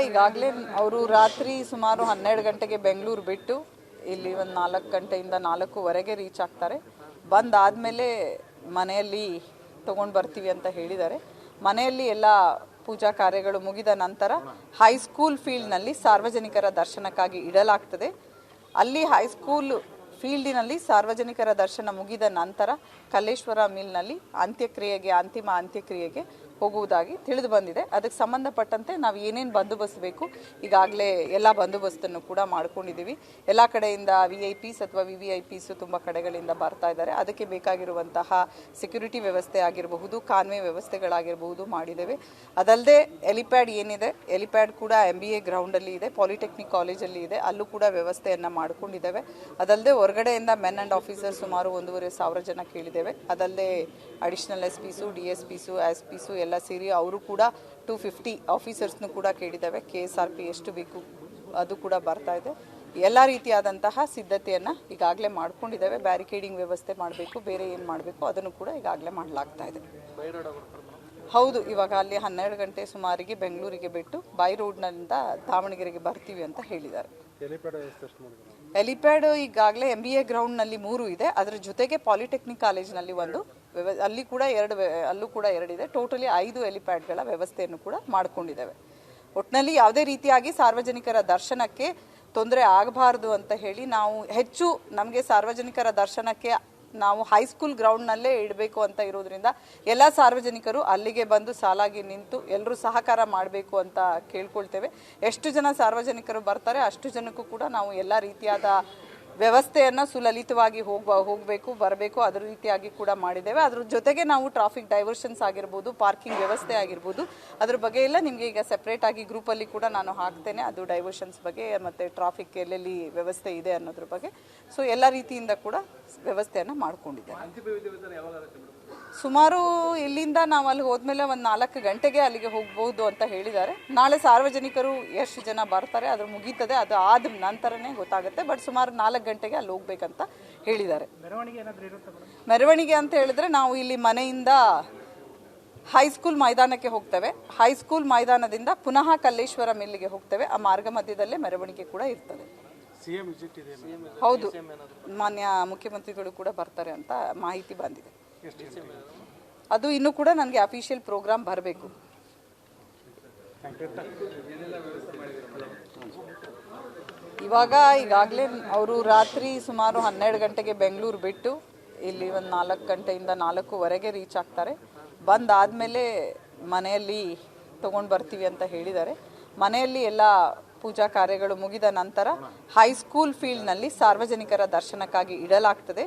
ಈಗಾಗಲೇ ಅವರು ರಾತ್ರಿ ಸುಮಾರು 12 ಗಂಟೆಗೆ ಬೆಂಗಳೂರು ಬಿಟ್ಟು ಇಲ್ಲಿ ಒಂದು 4 ಗಂಟೆಯಿಂದ 4:15 ರೀಚ್ ಆಗ್ತಾರೆ. ಬಂದಾದಮೇಲೆ ಮನೆಯಲ್ಲಿ ತೊಗೊಂಡು ಬರ್ತೀವಿ ಅಂತ ಹೇಳಿದ್ದಾರೆ. ಮನೆಯಲ್ಲಿ ಎಲ್ಲ ಪೂಜಾ ಕಾರ್ಯಗಳು ಮುಗಿದ ನಂತರ ಹೈಸ್ಕೂಲ್ ಫೀಲ್ಡ್ನಲ್ಲಿ ಸಾರ್ವಜನಿಕರ ದರ್ಶನಕ್ಕಾಗಿ ಇಡಲಾಗ್ತದೆ. ಅಲ್ಲಿ ಹೈಸ್ಕೂಲ್ ಫೀಲ್ಡಿನಲ್ಲಿ ಸಾರ್ವಜನಿಕರ ದರ್ಶನ ಮುಗಿದ ನಂತರ ಕಲ್ಲೇಶ್ವರ ಮಿಲ್ನಲ್ಲಿ ಅಂತಿಮ ಅಂತ್ಯಕ್ರಿಯೆಗೆ ಹೋಗುವುದಾಗಿ ತಿಳಿದು ಬಂದಿದೆ. ಅದಕ್ಕೆ ಸಂಬಂಧಪಟ್ಟಂತೆ ನಾವು ಏನೇನು ಬಂದೋಬಸ್ತ್ ಬೇಕು ಈಗಾಗಲೇ ಎಲ್ಲ ಬಂದೋಬಸ್ತನ್ನು ಕೂಡ ಮಾಡ್ಕೊಂಡಿದ್ದೀವಿ. ಎಲ್ಲ ಕಡೆಯಿಂದ VIPs ಅಥವಾ VVIPs ತುಂಬ ಕಡೆಗಳಿಂದ ಬರ್ತಾ ಇದ್ದಾರೆ. ಅದಕ್ಕೆ ಬೇಕಾಗಿರುವಂತಹ ಸೆಕ್ಯೂರಿಟಿ ವ್ಯವಸ್ಥೆ ಆಗಿರಬಹುದು, ಕಾನ್ವೆ ವ್ಯವಸ್ಥೆಗಳಾಗಿರಬಹುದು ಮಾಡಿದ್ದೇವೆ. ಅದಲ್ಲದೆ ಎಲಿಪ್ಯಾಡ್ ಏನಿದೆ, ಎಲಿಪ್ಯಾಡ್ ಕೂಡ MBA ಗ್ರೌಂಡಲ್ಲಿ ಇದೆ, ಪಾಲಿಟೆಕ್ನಿಕ್ ಕಾಲೇಜಲ್ಲಿ ಇದೆ, ಅಲ್ಲೂ ಕೂಡ ವ್ಯವಸ್ಥೆಯನ್ನು ಮಾಡ್ಕೊಂಡಿದ್ದೇವೆ. ಅದಲ್ಲದೆ ಹೊರಗಡೆಯಿಂದ ಮೆನ್ ಆ್ಯಂಡ್ ಆಫೀಸರ್ ಸುಮಾರು 1,500 ಜನ ಕೇಳಿದ್ದೇವೆ. ಅದಲ್ಲದೆ ಅಡಿಷನಲ್ SPs, DSPs, SPs ಎಲ್ಲ ಸೇರಿ ಅವರು ಕೂಡ 250 ಆಫೀಸರ್ಸ್ನು ಕೂಡ ಕೇಳಿದ್ದೇವೆ. KSRP ಎಷ್ಟು ಬೇಕು ಅದು ಕೂಡ ಬರ್ತಾ ಇದೆ. ಎಲ್ಲ ರೀತಿಯಾದಂತಹ ಸಿದ್ಧತೆಯನ್ನು ಈಗಾಗಲೇ ಮಾಡ್ಕೊಂಡಿದ್ದೇವೆ. ಬ್ಯಾರಿಕೇಡಿಂಗ್ ವ್ಯವಸ್ಥೆ ಮಾಡಬೇಕು, ಬೇರೆ ಏನು ಮಾಡಬೇಕು ಅದನ್ನು ಕೂಡ ಈಗಾಗಲೇ ಮಾಡಲಾಗ್ತಾ ಇದೆ. ಹೌದು, ಇವಾಗ ಅಲ್ಲಿ 12 ಗಂಟೆ ಸುಮಾರಿಗೆ ಬೆಂಗಳೂರಿಗೆ ಬಿಟ್ಟು ಬೈ ರೋಡ್ನಿಂದ ದಾವಣಗೆರೆಗೆ ಬರ್ತೀವಿ ಅಂತ ಹೇಳಿದ್ದಾರೆ. ಎಲಿಪ್ಯಾಡ್ ಈಗಾಗಲೇ MBA ಗ್ರೌಂಡ್ನಲ್ಲಿ 3 ಇದೆ. ಅದರ ಜೊತೆಗೆ ಪಾಲಿಟೆಕ್ನಿಕ್ ಕಾಲೇಜ್ನಲ್ಲಿ ಒಂದು, ಅಲ್ಲೂ ಕೂಡ 2 ಇದೆ. ಟೋಟಲಿ 5 ಎಲಿಪ್ಯಾಡ್ಗಳ ವ್ಯವಸ್ಥೆಯನ್ನು ಕೂಡ ಮಾಡಿಕೊಂಡಿದ್ದೇವೆ. ಒಟ್ಟಿನಲ್ಲಿ ಯಾವುದೇ ರೀತಿಯಾಗಿ ಸಾರ್ವಜನಿಕರ ದರ್ಶನಕ್ಕೆ ತೊಂದರೆ ಆಗಬಾರ್ದು ಅಂತ ಹೇಳಿ ನಮಗೆ ಸಾರ್ವಜನಿಕರ ದರ್ಶನಕ್ಕೆ ನಾವು ಹೈಸ್ಕೂಲ್ ಗ್ರೌಂಡ್ನಲ್ಲೇ ಇಡಬೇಕು ಅಂತ ಇರೋದ್ರಿಂದ ಎಲ್ಲ ಸಾರ್ವಜನಿಕರು ಅಲ್ಲಿಗೆ ಬಂದು ಸಾಲಾಗಿ ನಿಂತು ಎಲ್ಲರೂ ಸಹಕಾರ ಮಾಡಬೇಕು ಅಂತ ಕೇಳ್ಕೊಳ್ತೇವೆ. ಎಷ್ಟು ಜನ ಸಾರ್ವಜನಿಕರು ಬರ್ತಾರೆ ಅಷ್ಟು ಜನಕ್ಕೂ ಕೂಡ ನಾವು ಎಲ್ಲ ರೀತಿಯಾದ ವ್ಯವಸ್ಥೆಯನ್ನು ಸುಲಲಿತವಾಗಿ ಬರಬೇಕು ಅದರ ರೀತಿಯಾಗಿ ಕೂಡ ಮಾಡಿದ್ದೇವೆ. ಅದ್ರ ಜೊತೆಗೆ ನಾವು ಟ್ರಾಫಿಕ್ ಡೈವರ್ಷನ್ಸ್ ಆಗಿರ್ಬೋದು, ಪಾರ್ಕಿಂಗ್ ವ್ಯವಸ್ಥೆ ಆಗಿರ್ಬೋದು, ಅದ್ರ ಬಗ್ಗೆ ಎಲ್ಲ ನಿಮಗೆ ಈಗ ಸೆಪ್ರೇಟಾಗಿ ಗ್ರೂಪಲ್ಲಿ ಕೂಡ ನಾನು ಹಾಕ್ತೇನೆ. ಅದು ಡೈವರ್ಷನ್ಸ್ ಬಗ್ಗೆ ಮತ್ತು ಟ್ರಾಫಿಕ್ ಎಲ್ಲೆಲ್ಲಿ ವ್ಯವಸ್ಥೆ ಇದೆ ಅನ್ನೋದ್ರ ಬಗ್ಗೆ. ಸೊ ಎಲ್ಲ ರೀತಿಯಿಂದ ಕೂಡ ವ್ಯವಸ್ಥೆಯನ್ನು ಮಾಡ್ಕೊಂಡಿದ್ದೇವೆ. ಸುಮಾರು ಇಲ್ಲಿಂದ ನಾವು ಅಲ್ಲಿ ಹೋದ್ಮೇಲೆ ಒಂದು 4 ಗಂಟೆಗೆ ಅಲ್ಲಿಗೆ ಹೋಗ್ಬೋದು ಅಂತ ಹೇಳಿದ್ದಾರೆ. ನಾಳೆ ಸಾರ್ವಜನಿಕರು ಎಷ್ಟು ಜನ ಬರ್ತಾರೆ ಅದು ಮುಗೀತದೆ, ಅದು ಆದ ನಂತರನೇ ಗೊತ್ತಾಗುತ್ತೆ. ಬಟ್ ಸುಮಾರು 4 ಗಂಟೆಗೆ ಅಲ್ಲಿ ಹೋಗ್ಬೇಕಂತ ಹೇಳಿದ್ದಾರೆ. ಮೆರವಣಿಗೆ ಅಂತ ಹೇಳಿದ್ರೆ ನಾವು ಇಲ್ಲಿ ಮನೆಯಿಂದ ಹೈಸ್ಕೂಲ್ ಮೈದಾನಕ್ಕೆ ಹೋಗ್ತೇವೆ. ಹೈಸ್ಕೂಲ್ ಮೈದಾನದಿಂದ ಪುನಃ ಕಲ್ಲೇಶ್ವರ ಮಿಲ್ಗೆ ಹೋಗ್ತೇವೆ. ಆ ಮಾರ್ಗ ಮಧ್ಯದಲ್ಲೇ ಮೆರವಣಿಗೆ ಕೂಡ ಇರ್ತದೆ. ಹೌದು, ಮಾನ್ಯ ಮುಖ್ಯಮಂತ್ರಿಗಳು ಕೂಡ ಬರ್ತಾರೆ ಅಂತ ಮಾಹಿತಿ ಬಂದಿದೆ. ಅದು ಇನ್ನೂ ಕೂಡ ನನಗೆ ಅಫಿಷಿಯಲ್ ಪ್ರೋಗ್ರಾಮ್ ಬರಬೇಕು. ಈಗಾಗಲೇ ಅವರು ರಾತ್ರಿ ಸುಮಾರು 12 ಗಂಟೆಗೆ ಬೆಂಗಳೂರು ಬಿಟ್ಟು ಇಲ್ಲಿ ಒಂದು 4 ಗಂಟೆಯಿಂದ 4:15 ರೀಚ್ ಆಗ್ತಾರೆ. ಬಂದಾದಮೇಲೆ ಮನೆಯಲ್ಲಿ ತೊಗೊಂಡು ಬರ್ತೀವಿ ಅಂತ ಹೇಳಿದ್ದಾರೆ. ಮನೆಯಲ್ಲಿ ಎಲ್ಲ ಪೂಜಾ ಕಾರ್ಯಗಳು ಮುಗಿದ ನಂತರ ಹೈಸ್ಕೂಲ್ ಫೀಲ್ಡ್ನಲ್ಲಿ ಸಾರ್ವಜನಿಕರ ದರ್ಶನಕ್ಕಾಗಿ ಇಡಲಾಗ್ತದೆ.